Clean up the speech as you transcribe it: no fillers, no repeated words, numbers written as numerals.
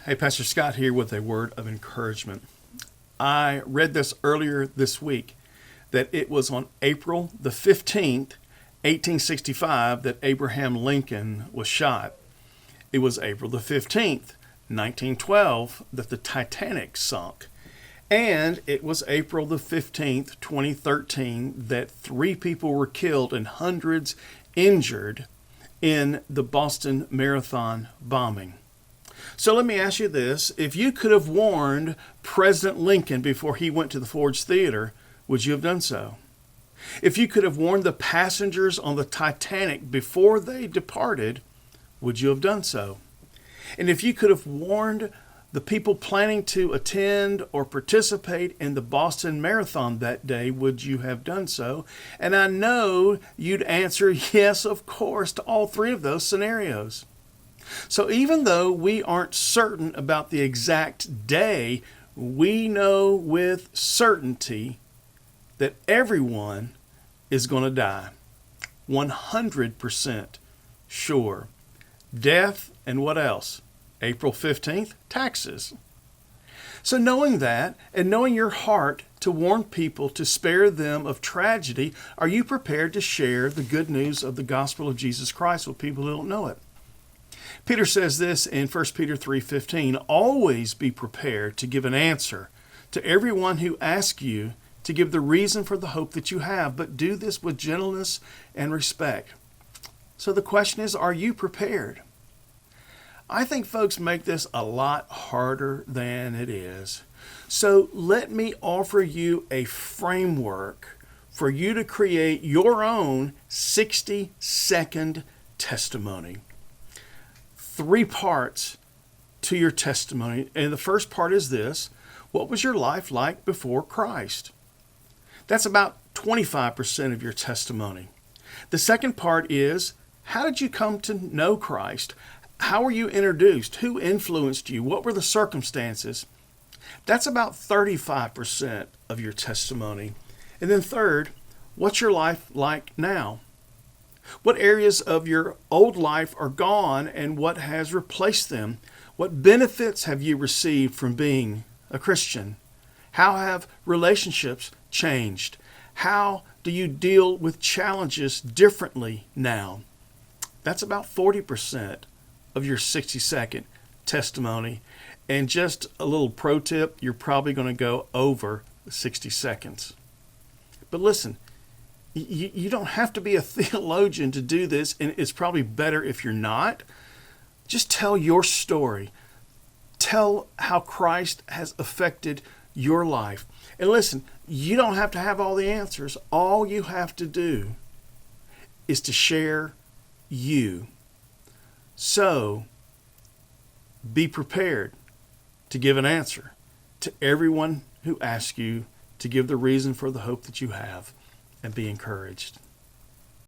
Hey, Pastor Scott here with a word of encouragement. I read this earlier this week that it was on April the 15th, 1865, that Abraham Lincoln was shot. It was April the 15th, 1912, that the Titanic sunk. And it was April the 15th, 2013, that 3 people were killed and hundreds injured in the Boston Marathon bombing. So let me ask you this. If you could have warned President Lincoln before he went to the Ford Theater, would you have done so? If you could have warned the passengers on the Titanic before they departed, would you have done so? And if you could have warned the people planning to attend or participate in the Boston Marathon that day, would you have done so? And I know you'd answer yes, of course, to all 3 of those scenarios. So even though we aren't certain about the exact day, we know with certainty that everyone is going to die. 100% sure. Death and what else? April 15th, taxes. So knowing that and knowing your heart to warn people to spare them of tragedy, are you prepared to share the good news of the gospel of Jesus Christ with people who don't know it? Peter says this in 1 Peter 3:15, always be prepared to give an answer to everyone who asks you to give the reason for the hope that you have, but do this with gentleness and respect. So the question is, are you prepared? I think folks make this a lot harder than it is. So let me offer you a framework for you to create your own 60-second testimony. 3 parts to your testimony. And the first part is this: what was your life like before Christ? That's about 25% of your testimony. The second part is, how did you come to know Christ? How were you introduced? Who influenced you? What were the circumstances? That's about 35% of your testimony. And then third, what's your life like now? What areas of your old life are gone and what has replaced them? What benefits have you received from being a Christian? How have relationships changed? How do you deal with challenges differently now? That's about 40% of your 60-second testimony. And just a little pro tip, you're probably going to go over 60 seconds. But listen, you don't have to be a theologian to do this, and it's probably better if you're not. Just tell your story. Tell how Christ has affected your life. And listen, you don't have to have all the answers. All you have to do is to share you. So, be prepared to give an answer to everyone who asks you to give the reason for the hope that you have, and be encouraged.